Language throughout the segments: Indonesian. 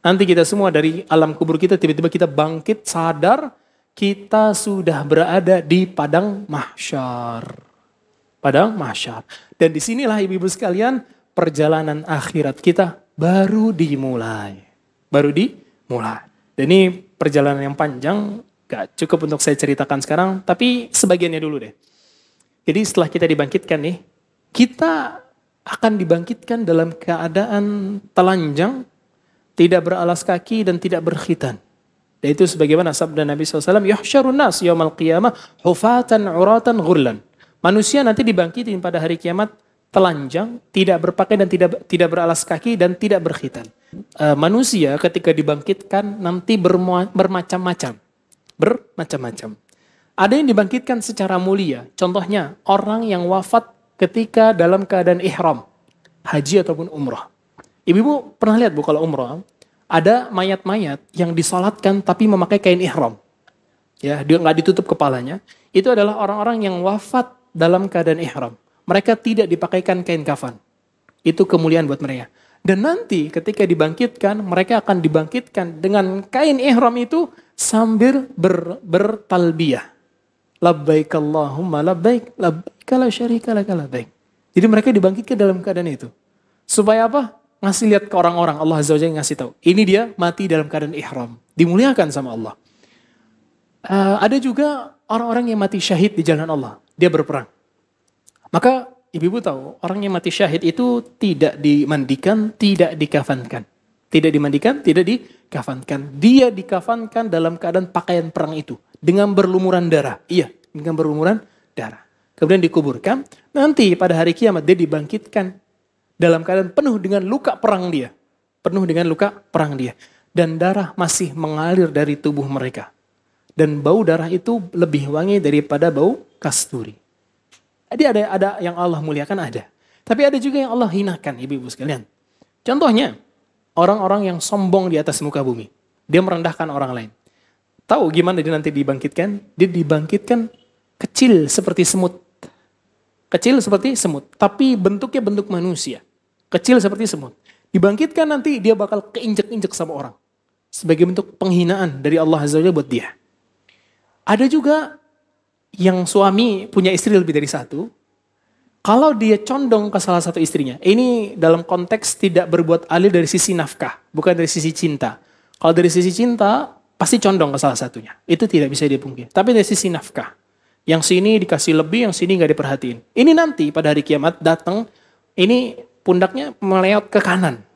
Nanti kita semua dari alam kubur kita tiba-tiba kita bangkit sadar kita sudah berada di padang mahsyar. Padang mahsyar. Dan disinilah ibu-ibu sekalian perjalanan akhirat kita baru dimulai. Baru dimulai. Dan ini perjalanan yang panjang, gak cukup untuk saya ceritakan sekarang, tapi sebagiannya dulu deh. Jadi setelah kita dibangkitkan nih, kita akan dibangkitkan dalam keadaan telanjang, tidak beralas kaki dan tidak berkhitan. Dan itu sebagaimana sabda Nabi SAW, yuhsyarun nas yaumal qiyamah hufatan uratan ghurlan. Manusia nanti dibangkitin pada hari kiamat telanjang, tidak berpakaian dan tidak beralas kaki dan tidak berkhitan. Manusia ketika dibangkitkan nanti bermacam-macam. Bermacam-macam. Ada yang dibangkitkan secara mulia. Contohnya orang yang wafat ketika dalam keadaan ihram. Haji ataupun umrah. Ibu-ibu pernah lihat bu kalau umrah, ada mayat-mayat yang disolatkan tapi memakai kain ihram. Ya, dia nggak ditutup kepalanya. Itu adalah orang-orang yang wafat dalam keadaan ihram. Mereka tidak dipakaikan kain kafan. Itu kemuliaan buat mereka. Dan nanti ketika dibangkitkan, mereka akan dibangkitkan dengan kain ihram itu sambil bertalbiyah. Labbaik Allahumma labbaik, labbaik la syarika laka labbaik. Jadi mereka dibangkitkan dalam keadaan itu. Supaya apa? Ngasih lihat ke orang-orang, Allah Azza wa Jalla ngasih tahu. Ini dia mati dalam keadaan ihram. Dimuliakan sama Allah. Ada juga orang-orang yang mati syahid di jalan Allah. Dia berperang. Maka ibu-ibu tahu, orang yang mati syahid itu tidak dimandikan, tidak dikafankan. Tidak dimandikan, tidak dikafankan. Dia dikafankan dalam keadaan pakaian perang itu. Dengan berlumuran darah. Iya, dengan berlumuran darah. Kemudian dikuburkan. Nanti pada hari kiamat dia dibangkitkan dalam keadaan penuh dengan luka perang dia. Penuh dengan luka perang dia. Dan darah masih mengalir dari tubuh mereka. Dan bau darah itu lebih wangi daripada bau kasturi. Jadi ada yang Allah muliakan ada. Tapi ada juga yang Allah hinakan ibu-ibu sekalian. Contohnya, orang-orang yang sombong di atas muka bumi. Dia merendahkan orang lain. Tahu gimana dia nanti dibangkitkan? Dia dibangkitkan kecil seperti semut. Kecil seperti semut. Tapi bentuknya bentuk manusia. Kecil seperti semut. Dibangkitkan nanti dia bakal keinjek-injek sama orang. Sebagai bentuk penghinaan dari Allah Azza wa Jalla buat dia. Ada juga yang suami punya istri lebih dari satu. Kalau dia condong ke salah satu istrinya. Ini dalam konteks tidak berbuat adil dari sisi nafkah. Bukan dari sisi cinta. Kalau dari sisi cinta pasti condong ke salah satunya. Itu tidak bisa dipungkiri. Tapi dari sisi nafkah. Yang sini dikasih lebih, yang sini gak diperhatiin. Ini nanti pada hari kiamat datang. Ini pundaknya meleot ke kanan.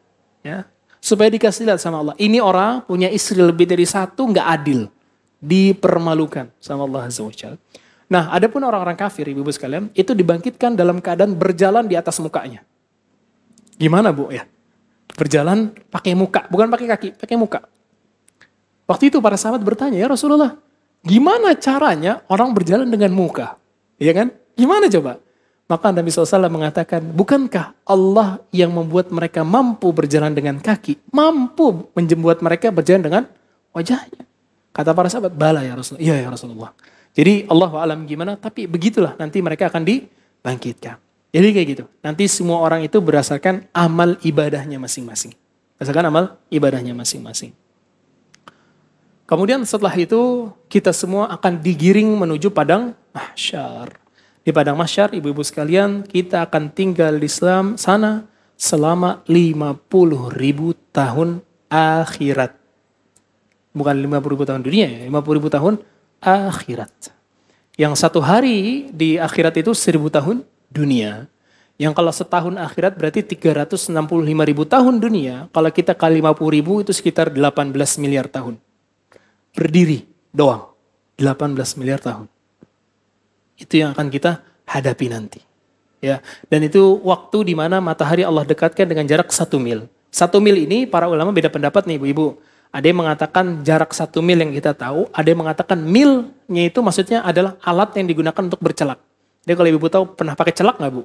Ya, supaya dikasih lihat sama Allah. Ini orang punya istri lebih dari satu gak adil. Dipermalukan sama Allah Azza wa Jalla. Nah, adapun orang-orang kafir, ibu-ibu sekalian, itu dibangkitkan dalam keadaan berjalan di atas mukanya. Gimana bu ya? Berjalan pakai muka, bukan pakai kaki, pakai muka. Waktu itu para sahabat bertanya, ya Rasulullah, gimana caranya orang berjalan dengan muka? Iya kan? Gimana coba? Maka Nabi SAW mengatakan, bukankah Allah yang membuat mereka mampu berjalan dengan kaki, mampu membuat mereka berjalan dengan wajahnya? Kata para sahabat, bala ya Rasulullah. Iya ya Rasulullah. Jadi Allah alam gimana, tapi begitulah nanti mereka akan dibangkitkan. Jadi kayak gitu. Nanti semua orang itu berdasarkan amal ibadahnya masing-masing. Berdasarkan amal ibadahnya masing-masing. Kemudian setelah itu kita semua akan digiring menuju padang mahsyar. Di padang mahsyar ibu-ibu sekalian kita akan tinggal di sana selama 50.000 tahun akhirat. Bukan 50.000 tahun dunia ya, 50.000 tahun akhirat. Yang satu hari di akhirat itu 1.000 tahun dunia. Yang kalau setahun akhirat berarti 365.000 tahun dunia. Kalau kita kali 50.000 itu sekitar 18 miliar tahun. Berdiri doang. 18 miliar tahun. Itu yang akan kita hadapi nanti. Ya, dan itu waktu di mana matahari Allah dekatkan dengan jarak 1 mil. 1 mil ini para ulama beda pendapat nih ibu-ibu. Ada yang mengatakan jarak 1 mil yang kita tahu, ada yang mengatakan milnya itu maksudnya adalah alat yang digunakan untuk bercelak. Jadi kalau ibu tahu pernah pakai celak nggak bu?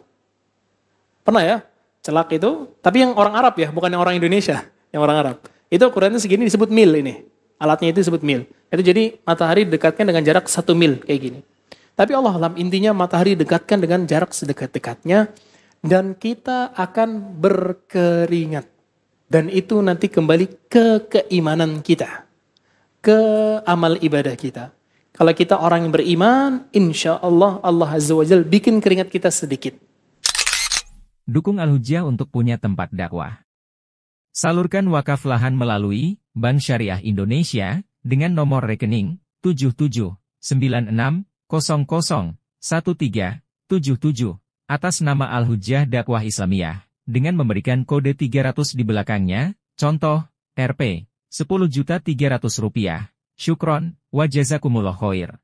Pernah ya? Celak itu, tapi yang orang Arab ya, bukan yang orang Indonesia, yang orang Arab. Itu ukurannya segini disebut mil ini. Alatnya itu disebut mil. Itu jadi matahari dekatkan dengan jarak 1 mil kayak gini. Tapi Allah alam intinya matahari dekatkan dengan jarak sedekat-dekatnya dan kita akan berkeringat Dan itu nanti kembali ke keimanan kita, ke amal ibadah kita. Kalau kita orang yang beriman, insya Allah Allah Azza wa Jalla bikin keringat kita sedikit. Dukung Al-Hujjah untuk punya tempat dakwah. Salurkan wakaf lahan melalui Bank Syariah Indonesia dengan nomor rekening 7796001377 atas nama Al-Hujjah Dakwah Islamiyah dengan memberikan kode 300 di belakangnya, contoh, Rp, Rp10.300.000. Syukron, wa jazakumullah khair.